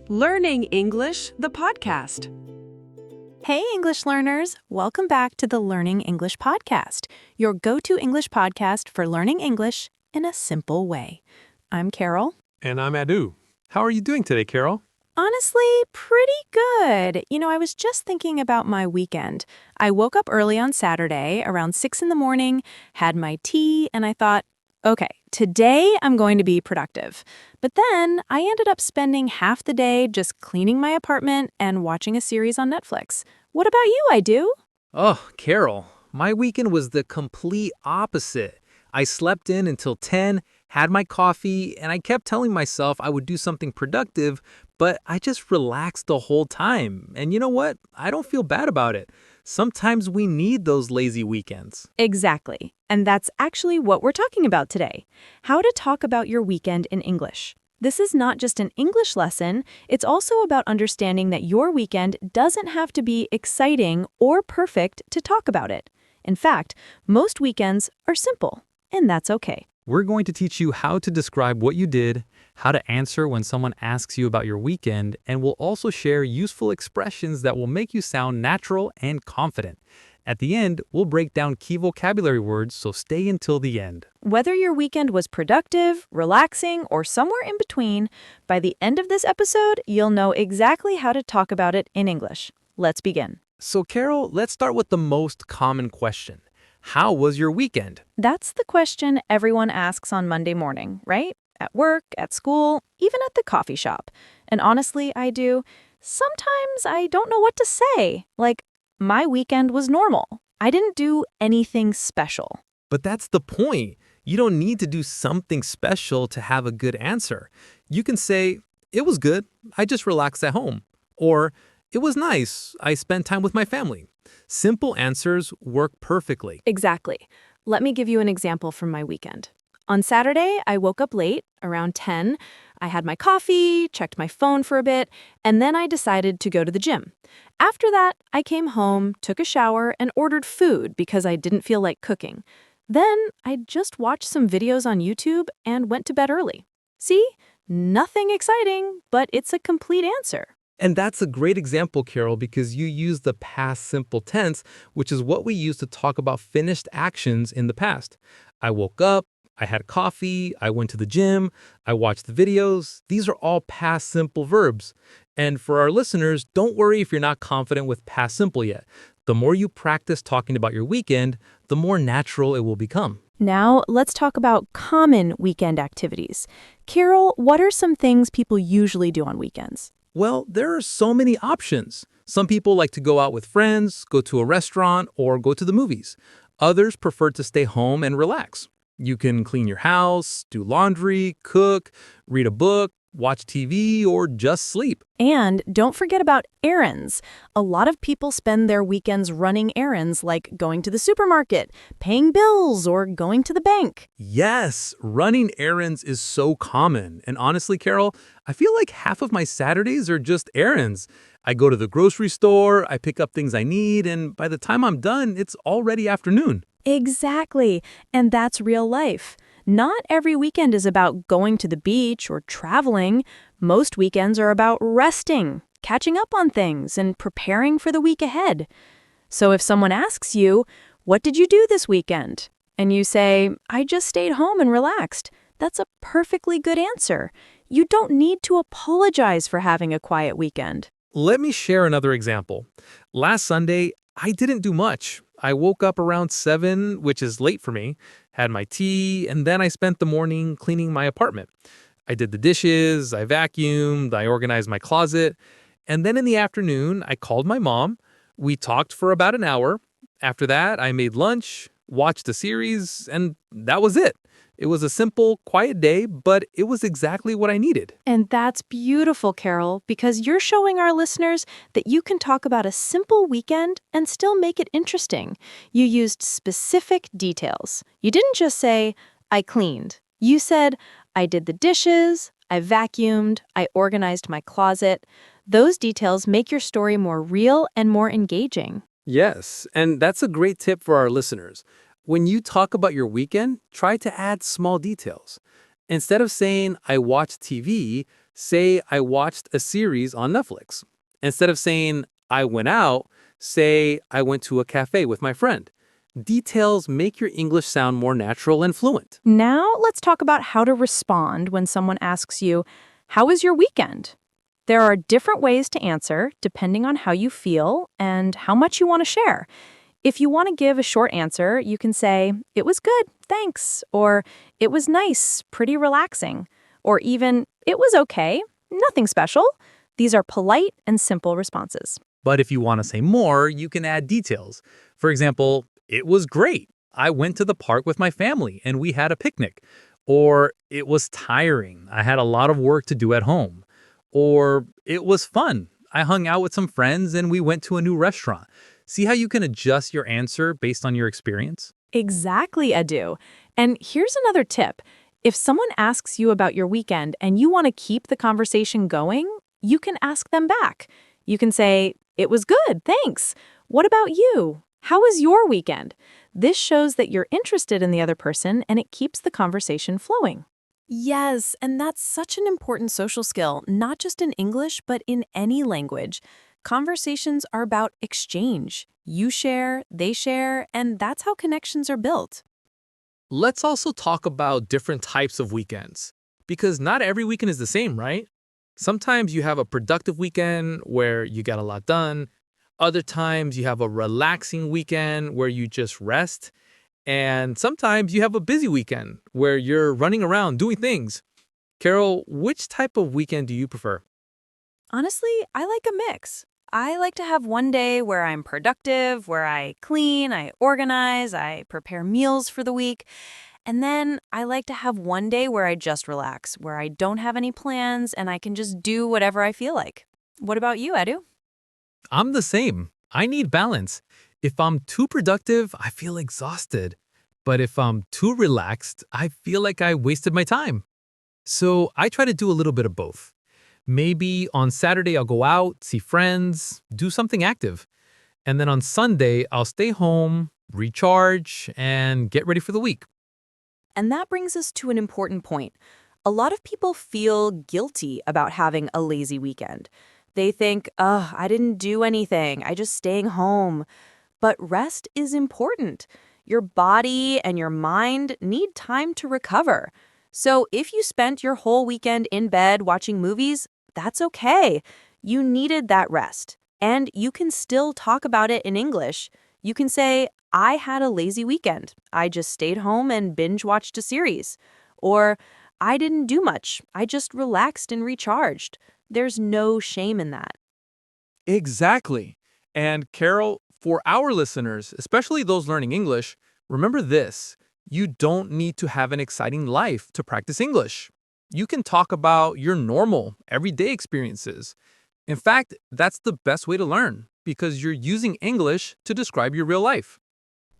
Learning English, the podcast. Hey, English learners! Welcome back to the Learning English podcast, your go-to English podcast for learning English in a simple way. I'm Carol. And I'm Adu. How are you doing today, Carol? Honestly, pretty good. I was just thinking about my weekend. I woke up early on Saturday, around 6 in the morning, had my tea, and I thought, okay, today I'm going to be productive. But then I ended up spending half the day just cleaning my apartment and watching a series on Netflix. What about you, Idu? Oh, Carol, my weekend was the complete opposite. I slept in until 10, had my coffee, and I kept telling myself I would do something productive, but I just relaxed the whole time. And you know what? I don't feel bad about it. Sometimes we need those lazy weekends. Exactly. And that's actually what we're talking about today. How to talk about your weekend in English. This is not just an English lesson, it's also about understanding that your weekend doesn't have to be exciting or perfect to talk about it. In fact, most weekends are simple, and that's okay. We're going to teach you how to describe what you did, how to answer when someone asks you about your weekend, and we'll also share useful expressions that will make you sound natural and confident. At the end, we'll break down key vocabulary words, so stay until the end. Whether your weekend was productive, relaxing, or somewhere in between, by the end of this episode, you'll know exactly how to talk about it in English. Let's begin. So, Carol, let's start with the most common question. How was your weekend? That's the question everyone asks on Monday morning, right? At work, at school, even at the coffee shop. And honestly, sometimes I don't know what to say. Like, my weekend was normal. I didn't do anything special. But that's the point. You don't need to do something special to have a good answer. You can say, it was good. I just relaxed at home. Or, it was nice. I spent time with my family. Simple answers work perfectly. Exactly. Let me give you an example from my weekend. On Saturday, I woke up late, around 10. I had my coffee, checked my phone for a bit, and then I decided to go to the gym. After that, I came home, took a shower, and ordered food because I didn't feel like cooking. Then I just watched some videos on YouTube and went to bed early. See? Nothing exciting, but it's a complete answer. And that's a great example, Carol, because you use the past simple tense, which is what we use to talk about finished actions in the past. I woke up, I had coffee, I went to the gym, I watched the videos. These are all past simple verbs. And for our listeners, don't worry if you're not confident with past simple yet. The more you practice talking about your weekend, the more natural it will become. Now, let's talk about common weekend activities. Carol, what are some things people usually do on weekends? Well, there are so many options. Some people like to go out with friends, go to a restaurant, or go to the movies. Others prefer to stay home and relax. You can clean your house, do laundry, cook, read a book, watch TV, or just sleep. And don't forget about errands. A lot of people spend their weekends running errands like going to the supermarket, paying bills, or going to the bank. Yes, running errands is so common. And honestly, Carol, I feel like half of my Saturdays are just errands. I go to the grocery store, I pick up things I need, and by the time I'm done, it's already afternoon. Exactly. And that's real life. Not every weekend is about going to the beach or traveling. Most weekends are about resting, catching up on things, and preparing for the week ahead. So if someone asks you, "What did you do this weekend?" and you say, "I just stayed home and relaxed," that's a perfectly good answer. You don't need to apologize for having a quiet weekend. Let me share another example. Last Sunday, I didn't do much. I woke up around 7, which is late for me, had my tea, and then I spent the morning cleaning my apartment. I did the dishes, I vacuumed, I organized my closet, and then in the afternoon, I called my mom. We talked for about an hour. After that, I made lunch, watched a series, and that was it. It was a simple, quiet day, but it was exactly what I needed. And that's beautiful, Carol, because you're showing our listeners that you can talk about a simple weekend and still make it interesting. You used specific details. You didn't just say, "I cleaned." You said, "I did the dishes, I vacuumed, I organized my closet." Those details make your story more real and more engaging. Yes, and that's a great tip for our listeners. When you talk about your weekend, try to add small details. Instead of saying, "I watched TV," Say, I watched a series on Netflix. Instead of saying, I went out, say, I went to a cafe with my friend. Details make your English sound more natural and fluent. Now let's talk about how to respond when someone asks you, "How was your weekend?" There are different ways to answer depending on how you feel and how much you want to share. If you want to give a short answer, you can say, "It was good, thanks," or "It was nice, pretty relaxing," or even, "It was okay, nothing special." These are polite and simple responses. But if you want to say more, you can add details. For example, it was great. I went to the park with my family and we had a picnic. Or it was tiring. I had a lot of work to do at home. Or it was fun. I hung out with some friends and we went to a new restaurant. See how you can adjust your answer based on your experience? Exactly, Edu. And here's another tip. If someone asks you about your weekend and you want to keep the conversation going, you can ask them back. You can say, "It was good, thanks. What about you? How was your weekend?" This shows that you're interested in the other person and it keeps the conversation flowing. Yes, and that's such an important social skill, not just in English, but in any language. Conversations are about exchange. You share, they share, and that's how connections are built. Let's also talk about different types of weekends. Because not every weekend is the same, right? Sometimes you have a productive weekend where you get a lot done. Other times you have a relaxing weekend where you just rest. And sometimes you have a busy weekend where you're running around doing things. Carol, which type of weekend do you prefer? Honestly, I like a mix. I like to have one day where I'm productive, where I clean, I organize, I prepare meals for the week. And then I like to have one day where I just relax, where I don't have any plans and I can just do whatever I feel like. What about you, Edu? I'm the same. I need balance. If I'm too productive, I feel exhausted. But if I'm too relaxed, I feel like I wasted my time. So I try to do a little bit of both. Maybe on Saturday, I'll go out, see friends, do something active. And then on Sunday, I'll stay home, recharge, and get ready for the week. And that brings us to an important point. A lot of people feel guilty about having a lazy weekend. They think, "Oh, I didn't do anything. I just staying home." But rest is important. Your body and your mind need time to recover. So if you spent your whole weekend in bed watching movies, that's okay. You needed that rest. And you can still talk about it in English. You can say, "I had a lazy weekend. I just stayed home and binge watched a series." Or, "I didn't do much. I just relaxed and recharged." There's no shame in that. Exactly. And Carol, for our listeners, especially those learning English, remember this. You don't need to have an exciting life to practice English. You can talk about your normal, everyday experiences. In fact, that's the best way to learn because you're using English to describe your real life.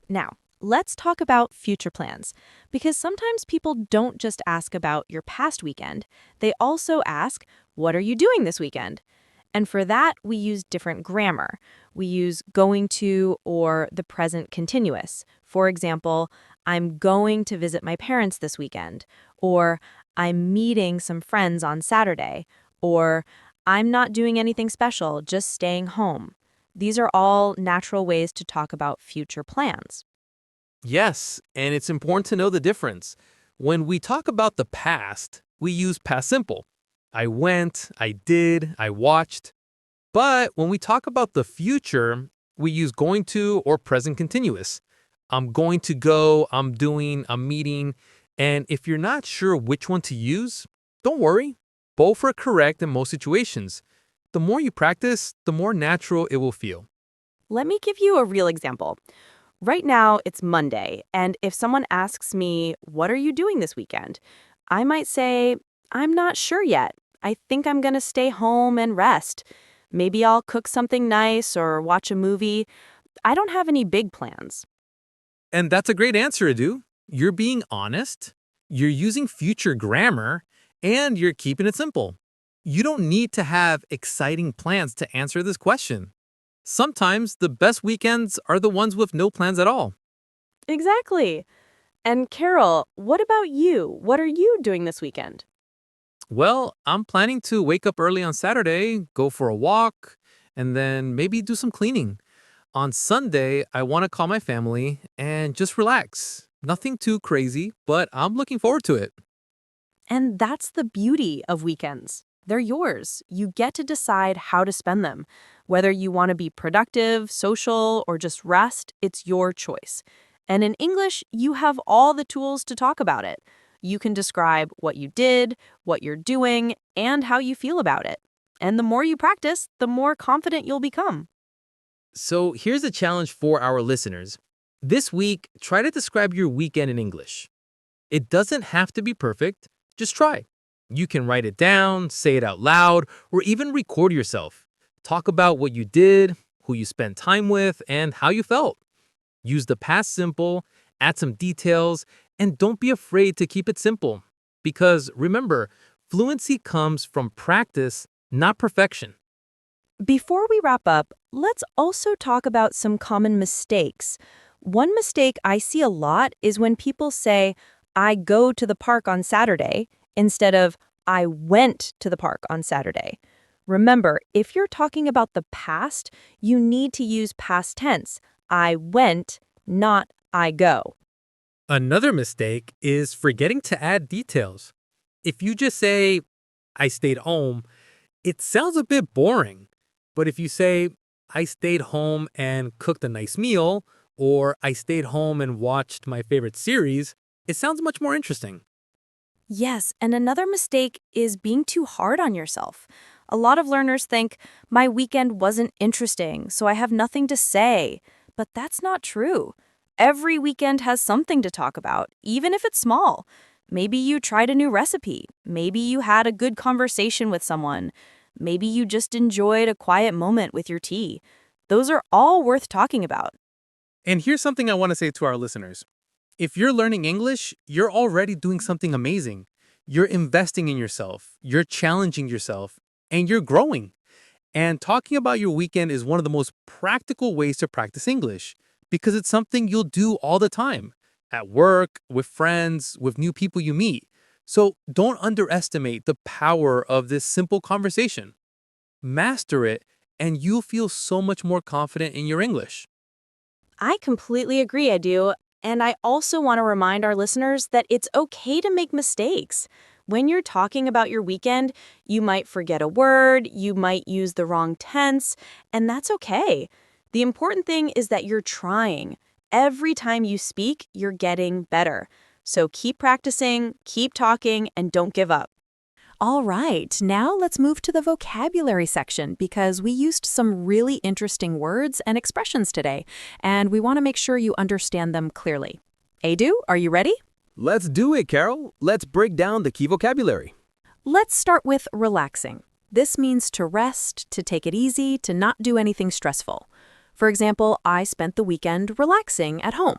Now, let's talk about future plans, because sometimes people don't just ask about your past weekend. They also ask, "What are you doing this weekend?" And for that, we use different grammar. We use going to or the present continuous. For example, "I'm going to visit my parents this weekend," or "I'm meeting some friends on Saturday," or "I'm not doing anything special, just staying home." These are all natural ways to talk about future plans. Yes, and it's important to know the difference. When we talk about the past, we use past simple. I went, I did, I watched. But when we talk about the future, we use going to or present continuous. I'm going to go, I'm doing, I'm meeting. And if you're not sure which one to use, don't worry. Both are correct in most situations. The more you practice, the more natural it will feel. Let me give you a real example. Right now, it's Monday, and if someone asks me, "What are you doing this weekend?" I might say, "I'm not sure yet. I think I'm going to stay home and rest. Maybe I'll cook something nice or watch a movie. I don't have any big plans." And that's a great answer, Adu. You're being honest, you're using future grammar, and you're keeping it simple. You don't need to have exciting plans to answer this question. Sometimes the best weekends are the ones with no plans at all. Exactly. And Carol, what about you? What are you doing this weekend? Well, I'm planning to wake up early on Saturday, go for a walk, and then maybe do some cleaning. On Sunday, I want to call my family and just relax. Nothing too crazy, but I'm looking forward to it. And that's the beauty of weekends. They're yours. You get to decide how to spend them. Whether you want to be productive, social, or just rest, it's your choice. And in English, you have all the tools to talk about it. You can describe what you did, what you're doing, and how you feel about it. And the more you practice, the more confident you'll become. So here's a challenge for our listeners. This week, try to describe your weekend in English. It doesn't have to be perfect. Just try. You can write it down, say it out loud, or even record yourself. Talk about what you did, who you spent time with, and how you felt. Use the past simple, add some details, and don't be afraid to keep it simple. Because remember, fluency comes from practice, not perfection. Before we wrap up, let's also talk about some common mistakes. One mistake I see a lot is when people say, I go to the park on Saturday, instead of, I went to the park on Saturday. Remember, if you're talking about the past, you need to use past tense. I went, not I go. Another mistake is forgetting to add details. If you just say, I stayed home, it sounds a bit boring. But if you say, I stayed home and cooked a nice meal, or I stayed home and watched my favorite series, it sounds much more interesting. Yes, and another mistake is being too hard on yourself. A lot of learners think, my weekend wasn't interesting, so I have nothing to say. But that's not true. Every weekend has something to talk about, even if it's small. Maybe you tried a new recipe. Maybe you had a good conversation with someone. Maybe you just enjoyed a quiet moment with your tea. Those are all worth talking about. And here's something I want to say to our listeners. If you're learning English, you're already doing something amazing. You're investing in yourself, you're challenging yourself, and you're growing. And talking about your weekend is one of the most practical ways to practice English because it's something you'll do all the time at work, with friends, with new people you meet. So don't underestimate the power of this simple conversation. Master it, and you'll feel so much more confident in your English. I completely agree, I do. And I also want to remind our listeners that it's okay to make mistakes. When you're talking about your weekend, you might forget a word, you might use the wrong tense, and that's okay. The important thing is that you're trying. Every time you speak, you're getting better. So keep practicing, keep talking, and don't give up. All right, now let's move to the vocabulary section because we used some really interesting words and expressions today, and we want to make sure you understand them clearly. Edu, are you ready? Let's do it, Carol. Let's break down the key vocabulary. Let's start with relaxing. This means to rest, to take it easy, to not do anything stressful. For example, I spent the weekend relaxing at home.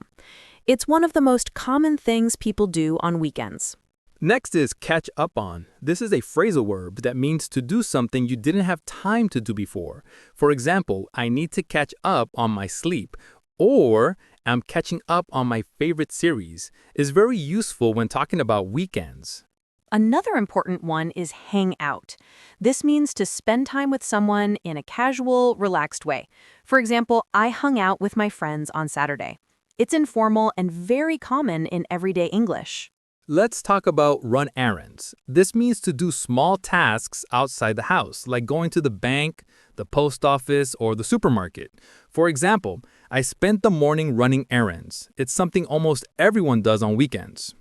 It's one of the most common things people do on weekends. Next is catch up on. This is a phrasal verb that means to do something you didn't have time to do before. For example, I need to catch up on my sleep, or I'm catching up on my favorite series. Is very useful when talking about weekends. Another important one is hang out. This means to spend time with someone in a casual, relaxed way. For example, I hung out with my friends on Saturday. It's informal and very common in everyday English. Let's talk about run errands. This means to do small tasks outside the house, like going to the bank, the post office, or the supermarket. For example, I spent the morning running errands. It's something almost everyone does on weekends.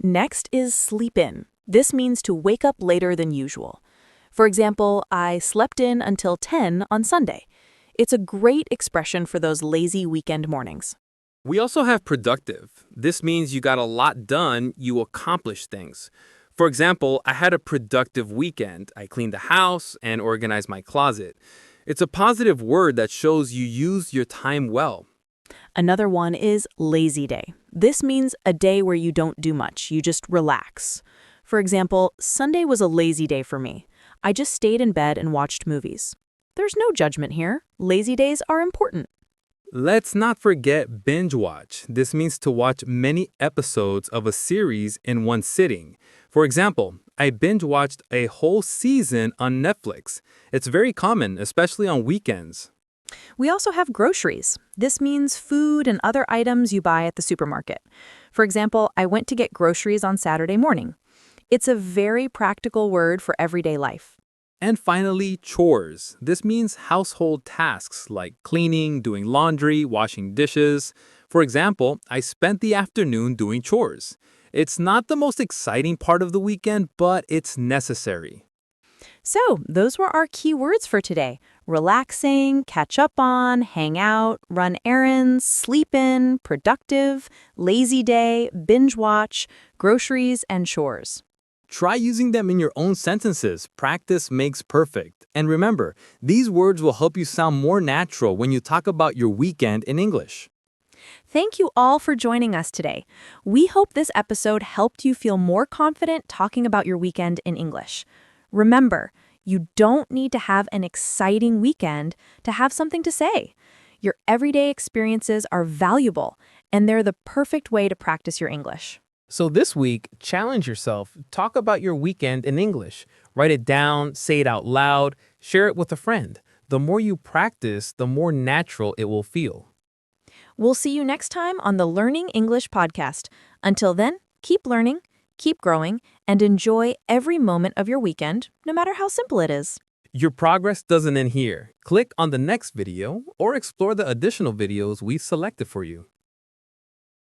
Next is sleep in. This means to wake up later than usual. For example, I slept in until 10 on Sunday. It's a great expression for those lazy weekend mornings. We also have productive. This means you got a lot done, you accomplished things. For example, I had a productive weekend. I cleaned the house and organized my closet. It's a positive word that shows you used your time well. Another one is lazy day. This means a day where you don't do much, you just relax. For example, Sunday was a lazy day for me. I just stayed in bed and watched movies. There's no judgment here. Lazy days are important. Let's not forget binge watch. This means to watch many episodes of a series in one sitting. For example, I binge-watched a whole season on Netflix. It's very common, especially on weekends. We also have groceries. This means food and other items you buy at the supermarket. For example, I went to get groceries on Saturday morning. It's a very practical word for everyday life. And finally, chores. This means household tasks like cleaning, doing laundry, washing dishes. For example, I spent the afternoon doing chores. It's not the most exciting part of the weekend, but it's necessary. So, those were our key words for today. Relaxing, catch up on, hang out, run errands, sleep in, productive, lazy day, binge watch, groceries, and chores. Try using them in your own sentences. Practice makes perfect. And remember, these words will help you sound more natural when you talk about your weekend in English. Thank you all for joining us today. We hope this episode helped you feel more confident talking about your weekend in English. Remember, you don't need to have an exciting weekend to have something to say. Your everyday experiences are valuable, and they're the perfect way to practice your English. So this week, challenge yourself. Talk about your weekend in English. Write it down, say it out loud, share it with a friend. The more you practice, the more natural it will feel. We'll see you next time on the Learning English podcast. Until then, keep learning, keep growing, and enjoy every moment of your weekend, no matter how simple it is. Your progress doesn't end here. Click on the next video or explore the additional videos we've selected for you.